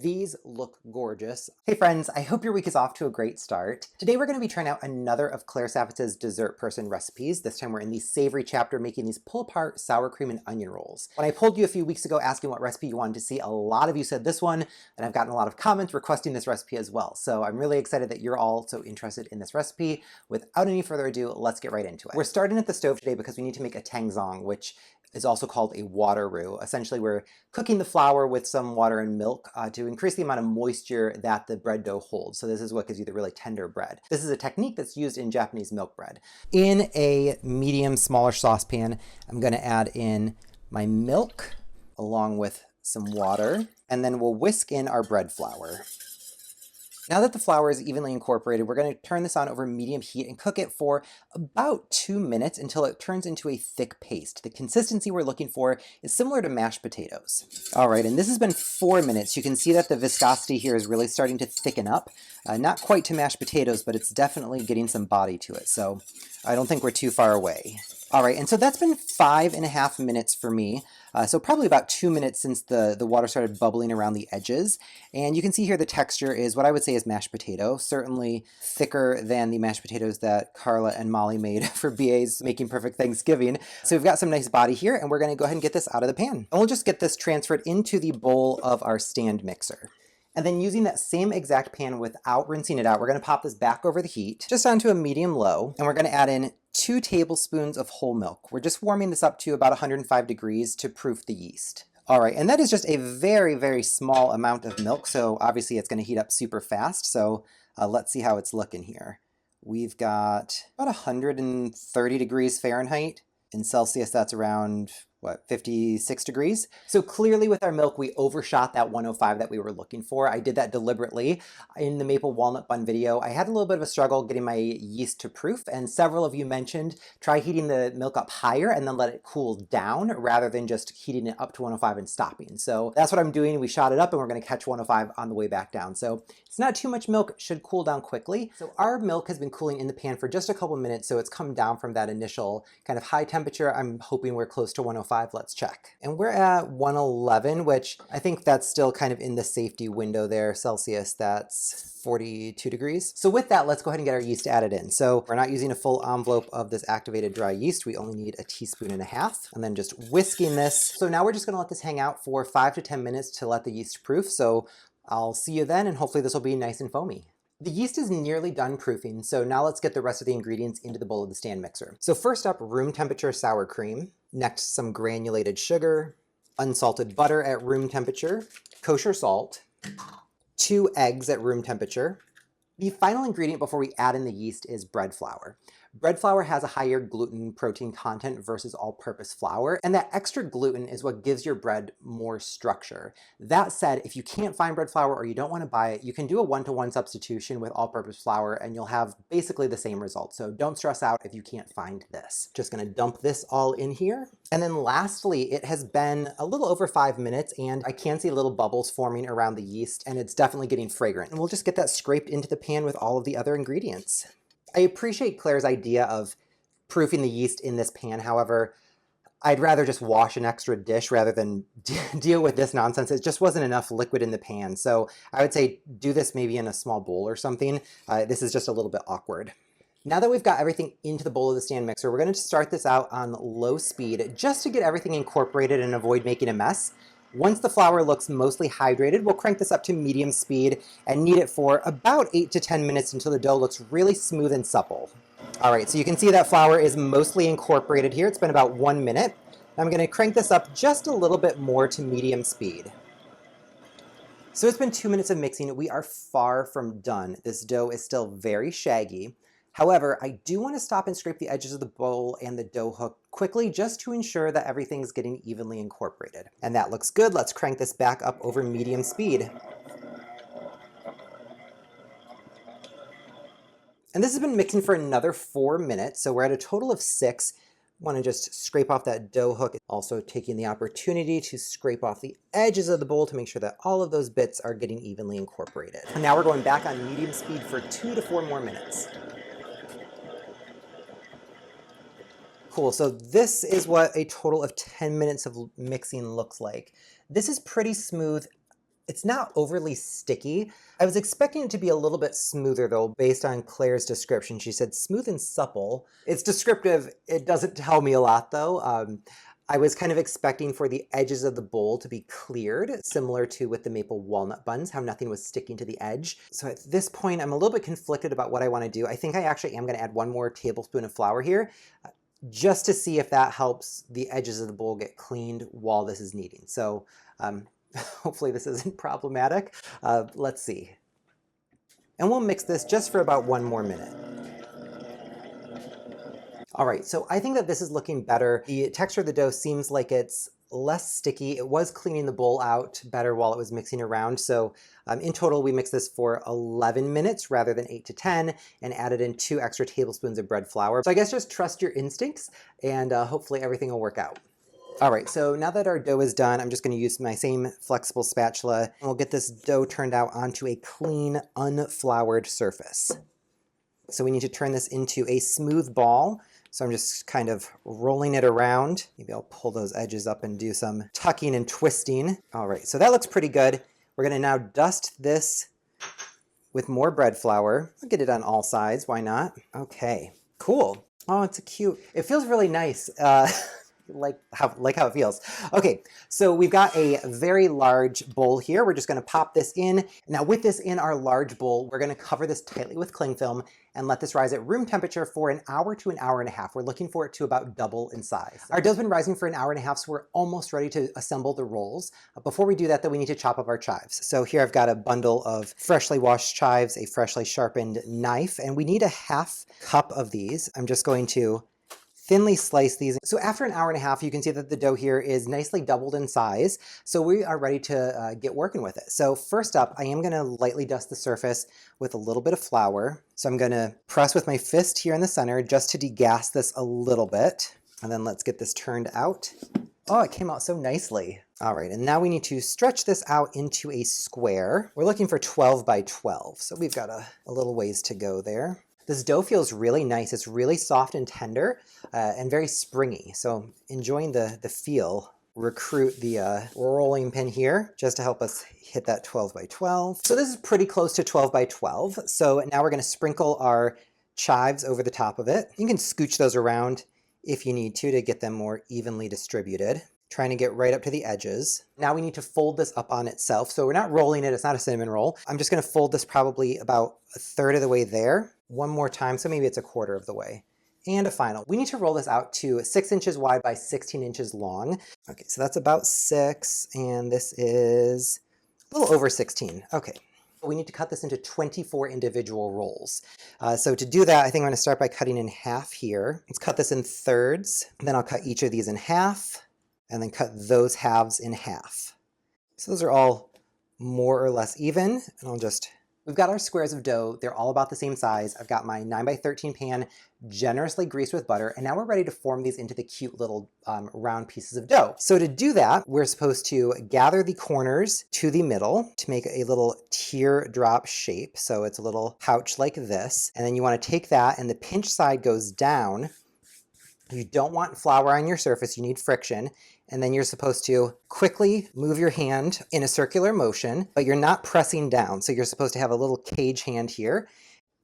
These look gorgeous. Hey friends, I hope your week is off to a great start. Today we're going to be trying out another of Claire Saffitz's dessert person recipes. This time we're in the savory chapter making these pull-apart sour cream and onion rolls. When I polled you a few weeks ago asking what recipe you wanted to see, a lot of you said this one, and I've gotten a lot of comments requesting this recipe as well. So I'm really excited that you're all so interested in this recipe. Without any further ado, let's get right into it. We're starting at the stove today because we need to make a tangzhong, which is also called a water roux. Essentially, we're cooking the flour with some water and milk to increase the amount of moisture that the bread dough holds. So this is what gives you the really tender bread. This is a technique that's used in Japanese milk bread. In a medium, smaller saucepan, I'm going to add in my milk along with some water, and then we'll whisk in our bread flour. Now that the flour is evenly incorporated, we're going to turn this on over medium heat and cook it for about 2 minutes until it turns into a thick paste. The consistency we're looking for is similar to mashed potatoes. All right, and this has been 4 minutes. You can see that the viscosity here is really starting to thicken up. Not quite to mashed potatoes, but it's definitely getting some body to it. So I don't think we're too far away. All right, and so that's been 5.5 minutes for me. So probably about 2 minutes since the water started bubbling around the edges. And you can see here the texture is what I would say is mashed potato, certainly thicker than the mashed potatoes that Carla and Molly made for BA's Making Perfect Thanksgiving. So we've got some nice body here, and we're going to go ahead and get this out of the pan. And we'll just get this transferred into the bowl of our stand mixer. And then using that same exact pan without rinsing it out, we're going to pop this back over the heat, just onto a medium-low, and we're going to add in 2 tablespoons of whole milk. We're just warming this up to about 105 degrees to proof the yeast. All right, and that is just a very, very small amount of milk, so obviously it's going to heat up super fast, so let's see how it's looking here. We've got about 130 degrees Fahrenheit. In Celsius, that's around, what, 56 degrees? So clearly with our milk, we overshot that 105 that we were looking for. I did that deliberately. In the maple walnut bun video, I had a little bit of a struggle getting my yeast to proof, and several of you mentioned try heating the milk up higher and then let it cool down rather than just heating it up to 105 and stopping. So that's what I'm doing. We shot it up and we're going to catch 105 on the way back down. So it's not too much milk, should cool down quickly. So our milk has been cooling in the pan for just a couple minutes, so it's come down from that initial kind of high temperature. I'm hoping we're close to 105. Let's check. And we're at 111, which I think that's still kind of in the safety window there. Celsius, that's 42 degrees. So with that, let's go ahead and get our yeast added in. So we're not using a full envelope of this activated dry yeast. We only need 1.5 teaspoons, and then just whisking this. So now we're just going to let this hang out for 5 to 10 minutes to let the yeast proof. So I'll see you then, and hopefully this will be nice and foamy. The yeast is nearly done proofing, so now let's get the rest of the ingredients into the bowl of the stand mixer. So first up, room temperature sour cream. Next, some granulated sugar, unsalted butter at room temperature, kosher salt, 2 eggs at room temperature. The final ingredient before we add in the yeast is bread flour. Bread flour has a higher gluten protein content versus all-purpose flour, and that extra gluten is what gives your bread more structure. That said, if you can't find bread flour or you don't want to buy it, you can do a 1-to-1 substitution with all-purpose flour and you'll have basically the same result. So don't stress out if you can't find this. Just going to dump this all in here. And then lastly, it has been a little over 5 minutes and I can see little bubbles forming around the yeast, and it's definitely getting fragrant. And we'll just get that scraped into the pan with all of the other ingredients. I appreciate Claire's idea of proofing the yeast in this pan. However, I'd rather just wash an extra dish rather than deal with this nonsense. It just wasn't enough liquid in the pan. So I would say do this maybe in a small bowl or something. This is just a little bit awkward. Now that we've got everything into the bowl of the stand mixer, we're going to start this out on low speed just to get everything incorporated and avoid making a mess. Once the flour looks mostly hydrated, we'll crank this up to medium speed and knead it for about 8 to 10 minutes until the dough looks really smooth and supple. All right, so you can see that flour is mostly incorporated here. It's been about 1 minute. I'm going to crank this up just a little bit more to medium speed. So it's been 2 minutes of mixing. We are far from done. This dough is still very shaggy. However, I do want to stop and scrape the edges of the bowl and the dough hook quickly just to ensure that everything's getting evenly incorporated. And that looks good. Let's crank this back up over medium speed. And this has been mixing for another 4 minutes, so we're at a total of 6. Want to just scrape off that dough hook. Also taking the opportunity to scrape off the edges of the bowl to make sure that all of those bits are getting evenly incorporated. And now we're going back on medium speed for 2 to 4 more minutes. Cool, so this is what a total of 10 minutes of mixing looks like. This is pretty smooth. It's not overly sticky. I was expecting it to be a little bit smoother though, based on Claire's description. She said smooth and supple. It's descriptive. It doesn't tell me a lot though. I was kind of expecting for the edges of the bowl to be cleared, similar to with the maple walnut buns, how nothing was sticking to the edge. So at this point, I'm a little bit conflicted about what I want to do. I think I actually am going to add 1 more tablespoon of flour here, just to see if that helps the edges of the bowl get cleaned while this is kneading. So hopefully this isn't problematic. Let's see. And we'll mix this just for about 1 more minute. All right, so I think that this is looking better. The texture of the dough seems like it's less sticky. It was cleaning the bowl out better while it was mixing around. So in total, we mixed this for 11 minutes rather than 8 to 10 and added in 2 extra tablespoons of bread flour. So I guess just trust your instincts and hopefully everything will work out. All right, so now that our dough is done, I'm just going to use my same flexible spatula and we'll get this dough turned out onto a clean, unfloured surface. So we need to turn this into a smooth ball. So I'm just kind of rolling it around. Maybe I'll pull those edges up and do some tucking and twisting. All right, so that looks pretty good. We're gonna now dust this with more bread flour. I'll get it on all sides, why not? Okay, cool. Oh, it's cute. It feels really nice. Like how it feels. Okay, so we've got a very large bowl here. We're just gonna pop this in. Now with this in our large bowl, we're gonna cover this tightly with cling film and let this rise at room temperature for 1 hour to 1.5 hours. We're looking for it to about double in size. Our dough's been rising for 1.5 hours, so we're almost ready to assemble the rolls. Before we do that though, we need to chop up our chives. So here I've got a bundle of freshly washed chives, a freshly sharpened knife, and we need a 1/2 cup of these. I'm just going to thinly slice these. So after 1.5 hours, you can see that the dough here is nicely doubled in size. So we are ready to get working with it. So first up, I am gonna lightly dust the surface with a little bit of flour. So I'm gonna press with my fist here in the center just to degas this a little bit. And then let's get this turned out. Oh, it came out so nicely. All right, and now we need to stretch this out into a square. We're looking for 12 by 12. So we've got a little ways to go there. This dough feels really nice. It's really soft and tender and very springy. So enjoying the feel. Recruit the rolling pin here just to help us hit that 12 by 12. So this is pretty close to 12 by 12. So now we're gonna sprinkle our chives over the top of it. You can scooch those around if you need to get them more evenly distributed. Trying to get right up to the edges. Now we need to fold this up on itself. So we're not rolling it, it's not a cinnamon roll. I'm just gonna fold this probably about 1/3 of the way there. 1 more time, so maybe it's 1/4 of the way. And a final. We need to roll this out to 6 inches wide by 16 inches long. Okay, so that's about 6, and this is a little over 16. Okay. We need to cut this into 24 individual rolls. So to do that, I think I'm gonna start by cutting in half here. Let's cut this in thirds. Then I'll cut each of these in half, and then cut those halves in half. So those are all more or less even, and we've got our squares of dough. They're all about the same size. I've got my 9 by 13 pan generously greased with butter, and now we're ready to form these into the cute little round pieces of dough. So to do that, we're supposed to gather the corners to the middle to make a little teardrop shape. So it's a little pouch like this, and then you want to take that, and the pinch side goes down. You don't want flour on your surface, you need friction. And then you're supposed to quickly move your hand in a circular motion, but you're not pressing down. So you're supposed to have a little cage hand here.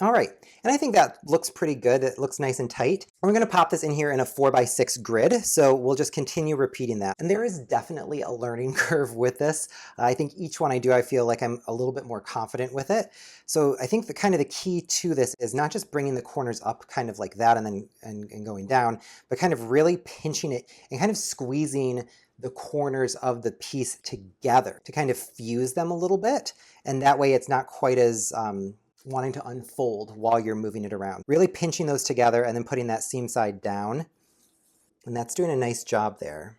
All right, and I think that looks pretty good. It looks nice and tight. We're gonna pop this in here in a 4x6 grid, so we'll just continue repeating that. And there is definitely a learning curve with this. I think each one I do, I feel like I'm a little bit more confident with it. So I think the key to this is not just bringing the corners up kind of like that and then going down, but kind of really pinching it and kind of squeezing the corners of the piece together to kind of fuse them a little bit. And that way it's not quite as wanting to unfold while you're moving it around. Really pinching those together and then putting that seam side down. And that's doing a nice job there.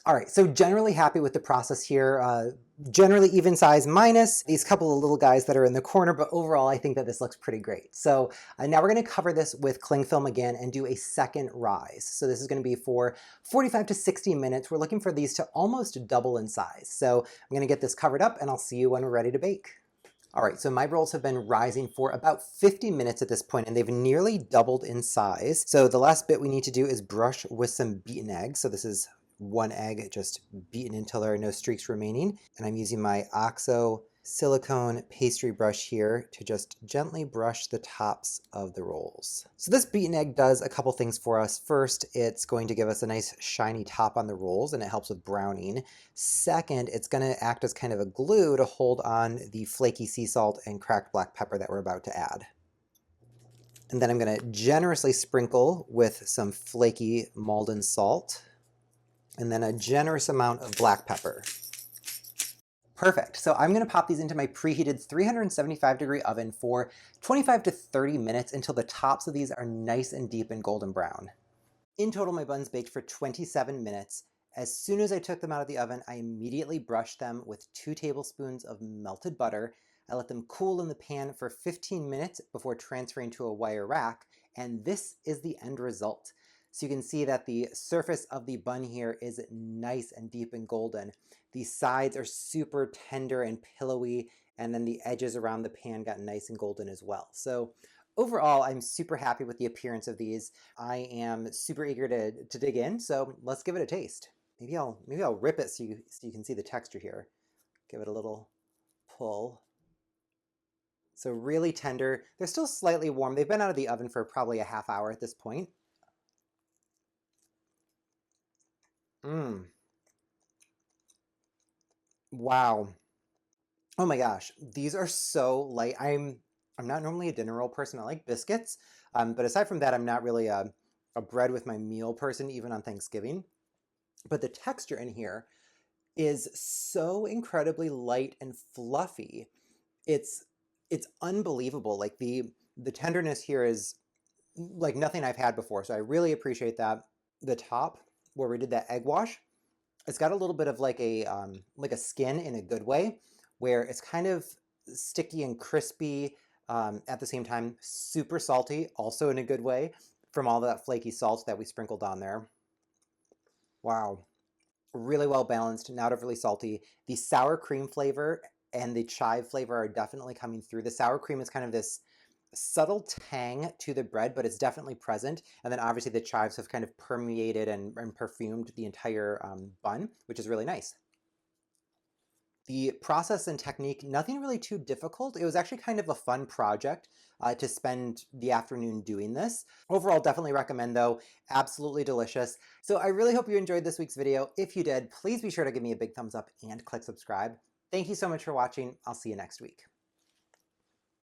All right, so generally happy with the process here. Generally even size minus these couple of little guys that are in the corner, but overall I think that this looks pretty great. So now we're gonna cover this with cling film again and do a second rise. So this is gonna be for 45 to 60 minutes. We're looking for these to almost double in size. So I'm gonna get this covered up and I'll see you when we're ready to bake. All right, so my rolls have been rising for about 50 minutes at this point, and they've nearly doubled in size. So the last bit we need to do is brush with some beaten egg. So this is 1 egg just beaten until there are no streaks remaining. And I'm using my OXO silicone pastry brush here to just gently brush the tops of the rolls. So this beaten egg does a couple things for us. First, it's going to give us a nice shiny top on the rolls and it helps with browning. Second, it's going to act as kind of a glue to hold on the flaky sea salt and cracked black pepper that we're about to add. And then I'm going to generously sprinkle with some flaky Maldon salt and then a generous amount of black pepper. Perfect. So I'm going to pop these into my preheated 375-degree oven for 25 to 30 minutes until the tops of these are nice and deep and golden brown. In total, my buns baked for 27 minutes. As soon as I took them out of the oven, I immediately brushed them with 2 tablespoons of melted butter. I let them cool in the pan for 15 minutes before transferring to a wire rack, and this is the end result. So you can see that the surface of the bun here is nice and deep and golden. The sides are super tender and pillowy, and then the edges around the pan got nice and golden as well. So overall, I'm super happy with the appearance of these. I am super eager to dig in, so let's give it a taste. Maybe I'll rip it so you can see the texture here. Give it a little pull. So really tender. They're still slightly warm. They've been out of the oven for probably a half hour at this point. Wow. Oh my gosh, these are so light. I'm not normally a dinner roll person. I like biscuits, but aside from that, I'm not really a bread with my meal person, even on Thanksgiving. But the texture in here is so incredibly light and fluffy. It's unbelievable. Like the tenderness here is like nothing I've had before. So I really appreciate that. The top where we did that egg wash, it's got a little bit of like a skin in a good way, where it's kind of sticky and crispy at the same time, super salty, also in a good way, from all that flaky salt that we sprinkled on there. Wow. Really well balanced, not overly salty. The sour cream flavor and the chive flavor are definitely coming through. The sour cream is kind of this subtle tang to the bread, but it's definitely present. And then obviously the chives have kind of permeated and perfumed the entire bun, which is really nice. The process and technique, nothing really too difficult. It was actually kind of a fun project to spend the afternoon doing this. Overall, definitely recommend though. Absolutely delicious. So I really hope you enjoyed this week's video. If you did, please be sure to give me a big thumbs up and click subscribe. Thank you so much for watching. I'll see you next week.